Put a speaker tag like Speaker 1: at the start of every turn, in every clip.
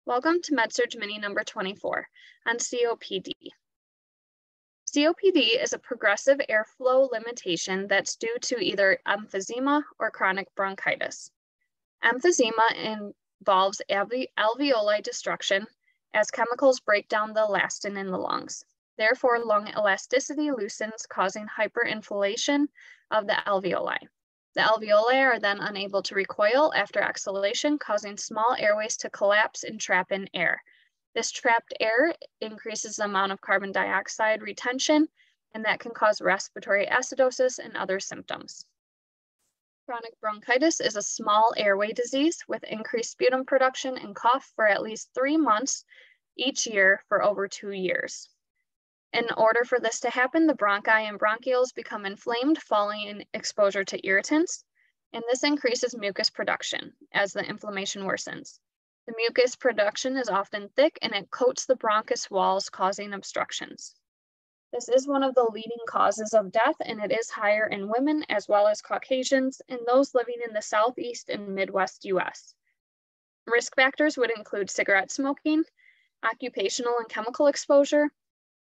Speaker 1: Welcome to Med-Surg Mini number 24 on COPD. COPD is a progressive airflow limitation that's due to either emphysema or chronic bronchitis. Emphysema involves alveoli destruction as chemicals break down the elastin in the lungs. Therefore, lung elasticity loosens, causing hyperinflation of the alveoli. The alveoli are then unable to recoil after exhalation, causing small airways to collapse and trap in air. This trapped air increases the amount of carbon dioxide retention, and that can cause respiratory acidosis and other symptoms. Chronic bronchitis is a small airway disease with increased sputum production and cough for at least 3 months each year for over 2 years. In order for this to happen, the bronchi and bronchioles become inflamed following exposure to irritants, and this increases mucus production as the inflammation worsens. The mucus production is often thick and it coats the bronchus walls, causing obstructions. This is one of the leading causes of death, and it is higher in women as well as Caucasians and those living in the Southeast and Midwest US. Risk factors would include cigarette smoking, occupational and chemical exposure,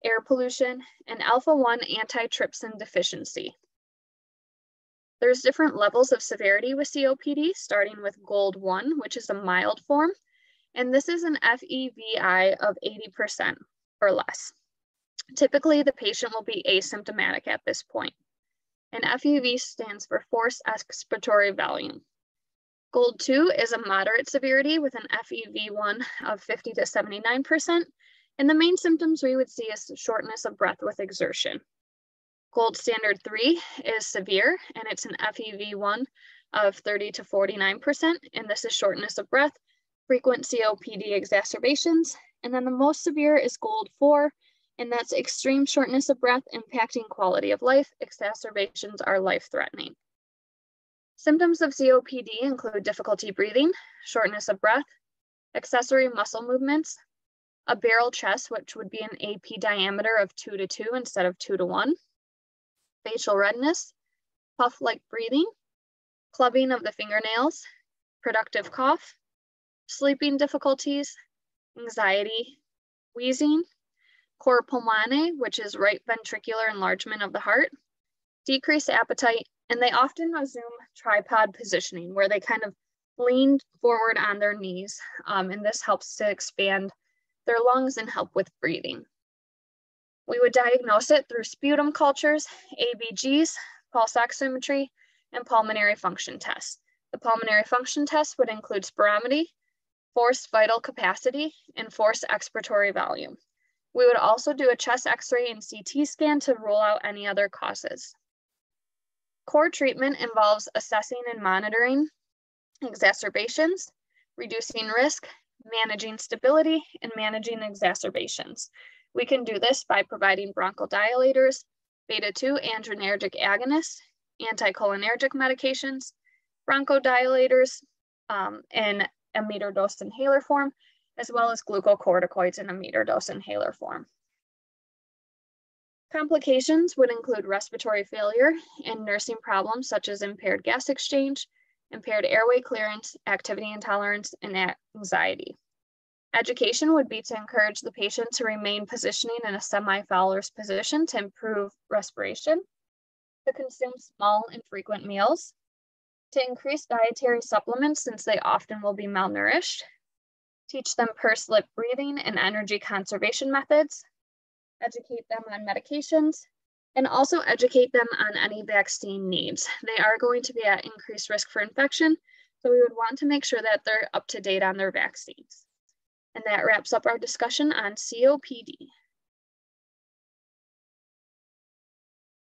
Speaker 1: air pollution, and alpha-1 antitrypsin deficiency. There's different levels of severity with COPD, starting with Gold 1, which is a mild form, and this is an FEV1 of 80% or less. Typically, the patient will be asymptomatic at this point. And FEV stands for forced expiratory volume. Gold 2 is a moderate severity with an FEV1 of 50 to 79%. And the main symptoms we would see is shortness of breath with exertion. Gold standard 3 is severe, and it's an FEV1 of 30 to 49%, and this is shortness of breath, frequent COPD exacerbations. And then the most severe is Gold 4, and that's extreme shortness of breath impacting quality of life. Exacerbations are life-threatening. Symptoms of COPD include difficulty breathing, shortness of breath, accessory muscle movements, a barrel chest, which would be an AP diameter of 2 to 2 instead of 2 to 1, facial redness, puff-like breathing, clubbing of the fingernails, productive cough, sleeping difficulties, anxiety, wheezing, cor pulmonale, which is right ventricular enlargement of the heart, decreased appetite, and they often assume tripod positioning, where they kind of lean forward on their knees, and this helps to expand their lungs and help with breathing. We would diagnose it through sputum cultures, ABGs, pulse oximetry, and pulmonary function tests. The pulmonary function test would include spirometry, forced vital capacity, and forced expiratory volume. We would also do a chest x-ray and CT scan to rule out any other causes. Core treatment involves assessing and monitoring exacerbations, reducing risk, managing stability, and managing exacerbations. We can do this by providing bronchodilators, beta-2 adrenergic agonists, anticholinergic medications, bronchodilators in a meter dose inhaler form, as well as glucocorticoids in a meter dose inhaler form. Complications would include respiratory failure and nursing problems such as impaired gas exchange, impaired airway clearance, activity intolerance, and anxiety. Education would be to encourage the patient to remain positioning in a semi-Fowler's position to improve respiration, to consume small and frequent meals, to increase dietary supplements since they often will be malnourished, teach them pursed lip breathing and energy conservation methods, educate them on medications, and also educate them on any vaccine needs. They are going to be at increased risk for infection, so we would want to make sure that they're up to date on their vaccines. And that wraps up our discussion on COPD.